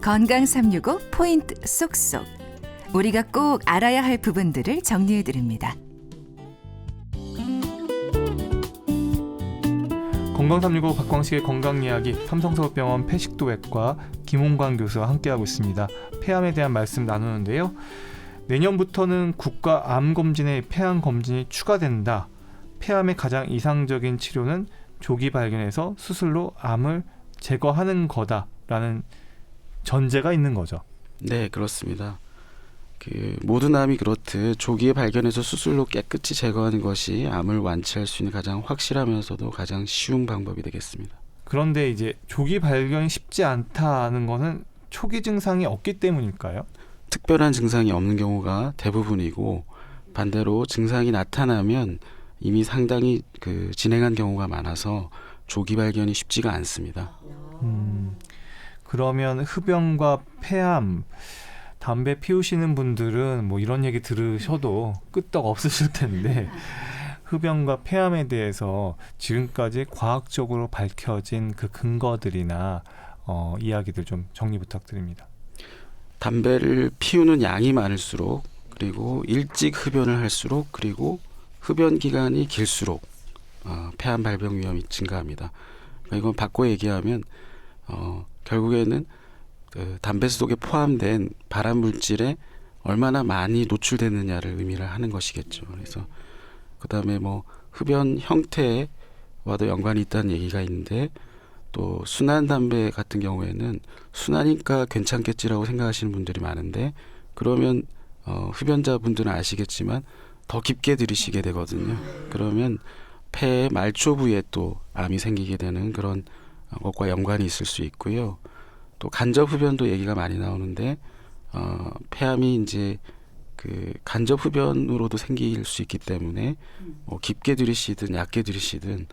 건강 365 포인트 쏙쏙. 우리가 꼭 알아야 할 부분들을 정리해 드립니다. 건강 365 박광식의 건강 이야기, 삼성서울병원 폐식도외과 김홍광 교수와 함께하고 있습니다. 폐암에 대한 말씀 나누는데요. 내년부터는 국가 암 검진에 폐암 검진이 추가된다. 폐암의 가장 이상적인 치료는 조기 발견해서 수술로 암을 제거하는 거다라는 전제가 있는 거죠. 네, 그렇습니다. 모든 암이 그렇듯 조기에 발견해서 수술로 깨끗이 제거하는 것이 암을 완치할 수 있는 가장 확실하면서도 가장 쉬운 방법이 되겠습니다. 그런데 이제 조기 발견이 쉽지 않다는 것은 초기 증상이 없기 때문일까요? 특별한 증상이 없는 경우가 대부분이고, 반대로 증상이 나타나면 이미 상당히 진행한 경우가 많아서 조기 발견이 쉽지가 않습니다. 그러면 흡연과 폐암, 담배 피우시는 분들은 뭐 이런 얘기 들으셔도 끄떡 없으실 텐데, 흡연과 폐암에 대해서 지금까지 과학적으로 밝혀진 그 근거들이나 이야기들 좀 정리 부탁드립니다. 담배를 피우는 양이 많을수록, 그리고 일찍 흡연을 할수록, 그리고 흡연 기간이 길수록 폐암 발병 위험이 증가합니다. 그러니까 이건 바꿔 얘기하면 결국에는 담배 속에 포함된 발암 물질에 얼마나 많이 노출되느냐를 의미를 하는 것이겠죠. 그래서 그다음에 뭐 흡연 형태와도 연관이 있다는 얘기가 있는데, 또 순한 담배 같은 경우에는 순하니까 괜찮겠지라고 생각하시는 분들이 많은데, 그러면 흡연자분들은 아시겠지만 더 깊게 들이시게 되거든요. 그러면 폐의 말초 부위에 또 암이 생기게 되는 그런 것과 연관이 있을 수 있고요. 또 간접 흡연도 얘기가 많이 나오는데, 폐암이 이제 간접 흡연으로도 생길 수 있기 때문에 깊게 들이시든 얕게 들이시든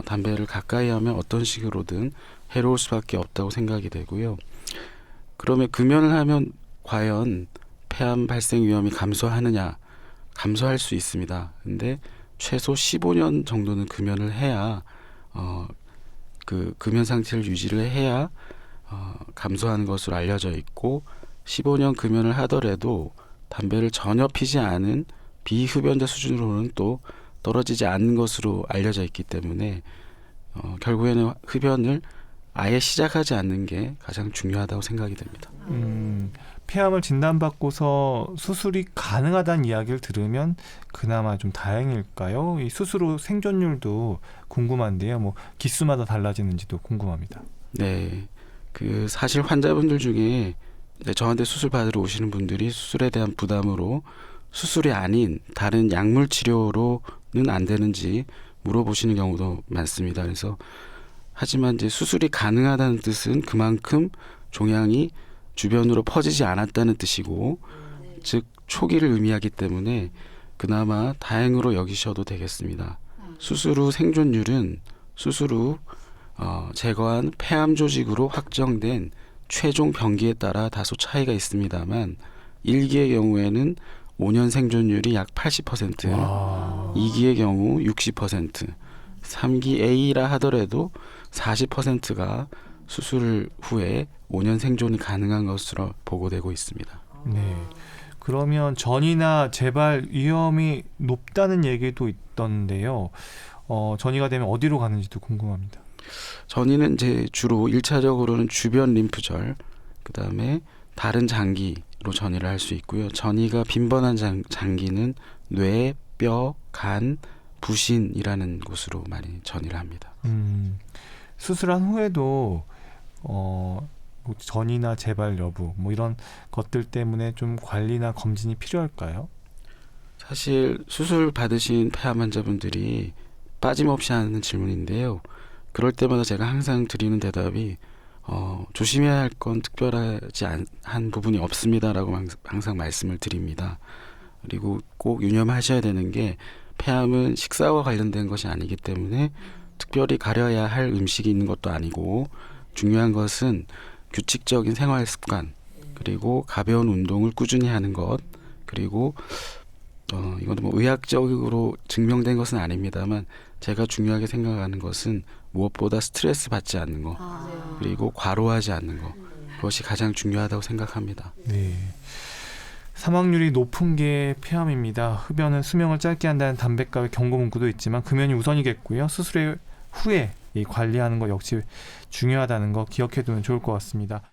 담배를 가까이 하면 어떤 식으로든 해로울 수밖에 없다고 생각이 되고요. 그러면 금연을 하면 과연 폐암 발생 위험이 감소하느냐? 감소할 수 있습니다. 근데 최소 15년 정도는 금연을 해야 금연 상태를 유지를 해야 감소하는 것으로 알려져 있고, 15년 금연을 하더라도 담배를 전혀 피지 않은 비흡연자 수준으로는 또 떨어지지 않는 것으로 알려져 있기 때문에 결국에는 흡연을 아예 시작하지 않는 게 가장 중요하다고 생각이 됩니다. 폐암을 진단받고서 수술이 가능하다는 이야기를 들으면 그나마 좀 다행일까요? 이 수술 후 생존율도 궁금한데요. 뭐 기수마다 달라지는지도 궁금합니다. 네, 사실 환자분들 중에 저한테 수술 받으러 오시는 분들이 수술에 대한 부담으로 수술이 아닌 다른 약물 치료로는 안 되는지 물어보시는 경우도 많습니다. 그래서 하지만 이제 수술이 가능하다는 뜻은 그만큼 종양이 주변으로 퍼지지 않았다는 뜻이고, 즉 초기를 의미하기 때문에 그나마 다행으로 여기셔도 되겠습니다. 수술 후 생존율은 수술 후 제거한 폐암 조직으로 확정된 최종 병기에 따라 다소 차이가 있습니다만, 1기의 경우에는 5년 생존율이 약 80%, 2기의 경우 60%, 3기 A라 하더라도 40%가 수술 후에 5년 생존이 가능한 것으로 보고되고 있습니다. 네. 그러면 전이나 재발 위험이 높다는 얘기도 있던데요. 전이가 되면 어디로 가는지도 궁금합니다. 전이는 이제 주로 1차적으로는 주변 림프절, 그다음에 다른 장기로 전이를 할 수 있고요. 전이가 빈번한 장기는 뇌, 뼈, 간, 부신이라는 곳으로 많이 전이를 합니다. 수술한 후에도 전이나 재발 여부 뭐 이런 것들 때문에 좀 관리나 검진이 필요할까요? 사실 수술 받으신 폐암 환자분들이 빠짐없이 하는 질문인데요. 그럴 때마다 제가 항상 드리는 대답이 조심해야 할 건 특별하지 한 부분이 없습니다라고 항상 말씀을 드립니다. 그리고 꼭 유념하셔야 되는 게, 폐암은 식사와 관련된 것이 아니기 때문에 특별히 가려야 할 음식이 있는 것도 아니고, 중요한 것은 규칙적인 생활 습관, 그리고 가벼운 운동을 꾸준히 하는 것, 그리고 이것도 뭐 의학적으로 증명된 것은 아닙니다만 제가 중요하게 생각하는 것은 무엇보다 스트레스 받지 않는 거, 그리고 과로하지 않는 거, 그것이 가장 중요하다고 생각합니다. 네. 사망률이 높은 게 폐암입니다. 흡연은 수명을 짧게 한다는 담배값의 경고 문구도 있지만 금연이 우선이겠고요. 수술의 후에 이 관리하는 것 역시 중요하다는 거 기억해 두면 좋을 것 같습니다.